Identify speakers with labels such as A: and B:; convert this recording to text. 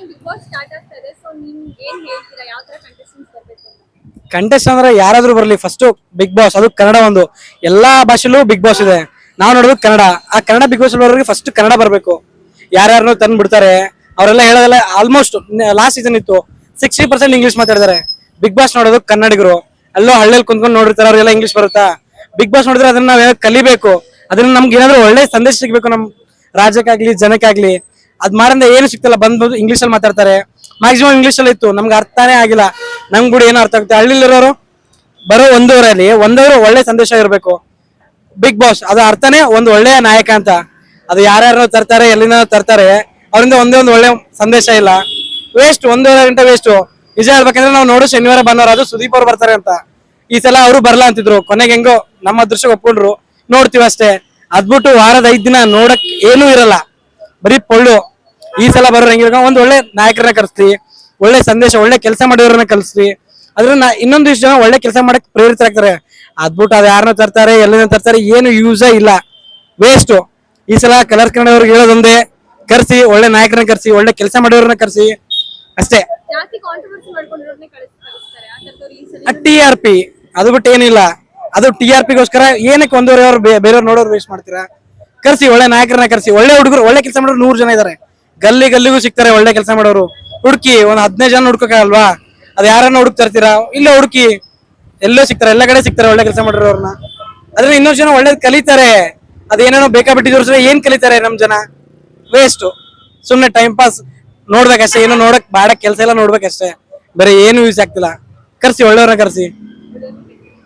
A: Big boss start ಆಗ್ತಾ ಇದೆ. So ನಿಮ್ ಏನ್ ಹೇಳ್ತೀರಾ, ಯಾವ ತರ ಕಂಟೆಸ್ಟೆಂಟ್ಸ್ ಬರ್ಬೇಕು ಅಂತ?
B: ಕಂಟೆಸ್ಟ್ ಅಂದ್ರೆ ಯಾರಾದ್ರೂ ಬರ್ಲಿ, ಫಸ್ಟ್ ಬಿಗ್ ಬಾಸ್ ಅದು ಕನ್ನಡ. ಒಂದು ಎಲ್ಲಾ ಭಾಷೆಲೂ ಬಿಗ್ ಬಾಸ್ ಇದೆ, ನಾವು ನೋಡೋದು ಕನ್ನಡ. ಆ ಕನ್ನಡ ಬಿಗ್ ಬಾಸ್ ಬರೋರಿಗೆ ಫಸ್ಟ್ ಕನ್ನಡ ಬರಬೇಕು. ಯಾರ್ಯಾರನ್ನೋ ತಂದು ಬಿಡ್ತಾರೆ, ಅವರೆಲ್ಲ ಹೇಳೋದೆಲ್ಲ ಆಲ್ಮೋಸ್ಟ್ ಲಾಸ್ಟ್ ಸೀಸನ್ ಇತ್ತು 60% ಇಂಗ್ಲಿಷ್ ಮಾತಾಡಿದ್ದಾರೆ. ಬಿಗ್ ಬಾಸ್ ನೋಡೋದು ಕನ್ನಡಿಗರು, ಅಲ್ಲೋ ಹಳ್ಳಿಯಲ್ಲಿ ಕುಂತ್ಕೊಂಡು ನೋಡಿರ್ತಾರೆ, ಅವರೆಲ್ಲ ಇಂಗ್ಲಿಷ್ ಬರುತ್ತಾ? ಬಿಗ್ ಬಾಸ್ ನೋಡಿದ್ರೆ ಅದನ್ನ ನಾವ್ ಕಲಿಬೇಕು, ಅದನ್ನ ನಮ್ಗೆ ಏನಾದ್ರು ಒಳ್ಳೆ ಸಂದೇಶ ಸಿಗ್ಬೇಕು ನಮ್ ರಾಜ್ಯಕ್ಕಾಗ್ಲಿ ಜನಕ್ಕಾಗ್ಲಿ. ಅದ್ ಮಾಡಂದ ಏನು ಸಿಗ್ತಲ್ಲ, ಬಂದ್ಬೋದು ಇಂಗ್ಲಿಷ್ ಅಲ್ಲಿ ಮಾತಾಡ್ತಾರೆ. ಮ್ಯಾಕ್ಸಿಮಮ್ ಇಂಗ್ಲಿಷ್ ಅಲ್ಲಿ ಇತ್ತು, ನಮ್ಗೆ ಅರ್ಥನೇ ಆಗಿಲ್ಲ. ನಮ್ಗೆ ಕೂಡ ಏನೋ ಅರ್ಥ ಆಗುತ್ತೆ. ಹಳ್ಳಿಲಿರೋರು ಬರೋ ಒಂದೂವರೆ ಒಳ್ಳೆ ಸಂದೇಶ ಇರಬೇಕು. ಬಿಗ್ ಬಾಸ್ ಅದು ಅರ್ಥನೇ ಒಂದು ಒಳ್ಳೆಯ ನಾಯಕ ಅಂತ. ಅದು ಯಾರ್ಯಾರು ತರ್ತಾರೆ, ಎಲ್ಲಿಂದ ತರ್ತಾರೆ, ಅವರಿಂದ ಒಂದೇ ಒಂದು ಒಳ್ಳೆ ಸಂದೇಶ ಇಲ್ಲ. ವೇಸ್ಟ್, 1.5 ಗಂಟೆ ವೇಸ್ಟ್. ನಿಜ ಹೇಳ್ಬೇಕಂದ್ರೆ ನಾವು ನೋಡು ಶನಿವಾರ ಭಾನುವಾರ ಅದು ಸುದೀಪ್ ಅವ್ರು ಬರ್ತಾರೆ ಅಂತ. ಈ ಸಲ ಅವರು ಬರಲ್ಲ ಅಂತಿದ್ರು, ಕೊನೆಗೆ ಹೆಂಗೋ ನಮ್ಮ ಅದೃಷ್ಟ ಒಪ್ಕೊಂಡ್ರು, ನೋಡ್ತೀವಿ ಅಷ್ಟೇ. ಅದ್ಬಿಟ್ಟು ವಾರದ 5 ದಿನ ನೋಡಕ್ ಏನೂ ಇರಲ್ಲ, ಬರೀ ಪೊಳ್ಳು. ಈ ಸಲ ಬರೋರು ಹೆಂಗಿರ ಒಂದ್ ಒಳ್ಳೆ ನಾಯಕರನ್ನ ಕರ್ಸ್ರಿ, ಒಳ್ಳೆ ಸಂದೇಶ, ಒಳ್ಳೆ ಕೆಲಸ ಮಾಡಿರೋರನ್ನ ಕಲ್ಸ್ರಿ. ಅದ್ರನ್ನ ಇನ್ನೊಂದು ಇಷ್ಟು ಜನ ಒಳ್ಳೆ ಕೆಲಸ ಮಾಡಕ್ ಪ್ರೇರಿತರಾಗ್ತಾರೆ. ಅದ್ಬಿಟ್ಟು ಅದು ಯಾರನ್ನ ತರ್ತಾರೆ, ಎಲ್ಲಿಂದ ತರ್ತಾರೆ, ಏನು ಯೂಸೇ ಇಲ್ಲ, ವೇಸ್ಟ್. ಈ ಸಲ ಕಲರ್ ಕನ್ನಡವ್ರಿಗೆ ಹೇಳೋದೊಂದೇ, ಕರ್ಸಿ ಒಳ್ಳೆ ನಾಯಕರನ್ನ ಕರ್ಸಿ, ಒಳ್ಳೆ ಕೆಲಸ ಮಾಡಿರೋರನ್ನ ಕರ್ಸಿ ಅಷ್ಟೇ.
A: ಜಾಸ್ತಿ ಕಾಂಟ್ರವರ್ಸಿ ಮಾಡ್ಕೊಂಡಿರೋರ್ನೇ ಕಳಿಸ್ತಾರೆ ಆ ತರದವ್ರು ಈ ಸಲ.
B: TRP ಅದು ಬಿಟ್ಟು ಏನಿಲ್ಲ. ಅದು TRP ಗೋಸ್ಕರ ಏನಕ್ಕೆ ಒಂದೂವರೆ ಅವ್ರು ಬೇರೆಯವ್ರು ನೋಡೋರು ವೇಸ್ಟ್ ಮಾಡ್ತೀರಾ? ಕರ್ಸಿ ಒಳ್ಳೆ ನಾಯಕರನ್ನ ಕರ್ಸಿ, ಒಳ್ಳೆ ಹುಡುಗರು, ಒಳ್ಳೆ ಕೆಲಸ ಮಾಡೋರು 100 ಜನ ಇದಾರೆ. ಗಲ್ಲಿಗೂ ಸಿಗ್ತಾರೆ ಒಳ್ಳೆ ಕೆಲಸ ಮಾಡೋರು. ಹುಡುಕಿ ಒಂದ್ 15 ಜನ ಹುಡ್ಕೋಕ್ಕಾಗಲ್ವಾ? ಅದು ಯಾರನ್ನ ಹುಡುಕ್ ತರ್ತೀರಾ? ಇಲ್ಲ ಹುಡುಕಿ, ಎಲ್ಲೋ ಸಿಗ್ತಾರೆ, ಎಲ್ಲ ಕಡೆ ಸಿಗ್ತಾರೆ ಒಳ್ಳೆ ಕೆಲಸ ಮಾಡಿರೋರ್ನ. ಅದ್ರಲ್ಲಿ ಇನ್ನೊಂದು ಜನ ಒಳ್ಳೇದ್ ಕಲಿತಾರೆ. ಅದೇನೇನೋ ಬೇಕಾಬಿಟ್ಟಿದ್ರು ಏನ್ ಕಲಿತಾರೆ ನಮ್ ಜನ? ವೇಸ್ಟ್. ಸುಮ್ನೆ ಟೈಮ್ ಪಾಸ್ ನೋಡ್ಬೇಕಷ್ಟೇ, ಏನೋ ನೋಡಕ್ ಬಾಡ ಕೆಲಸ ಎಲ್ಲ ನೋಡ್ಬೇಕಷ್ಟೇ, ಬೇರೆ ಏನು ಯೂಸ್ ಆಗ್ತಿಲ್ಲ. ಕರ್ಸಿ ಒಳ್ಳೆಯವ್ರನ್ನ ಕರ್ಸಿ.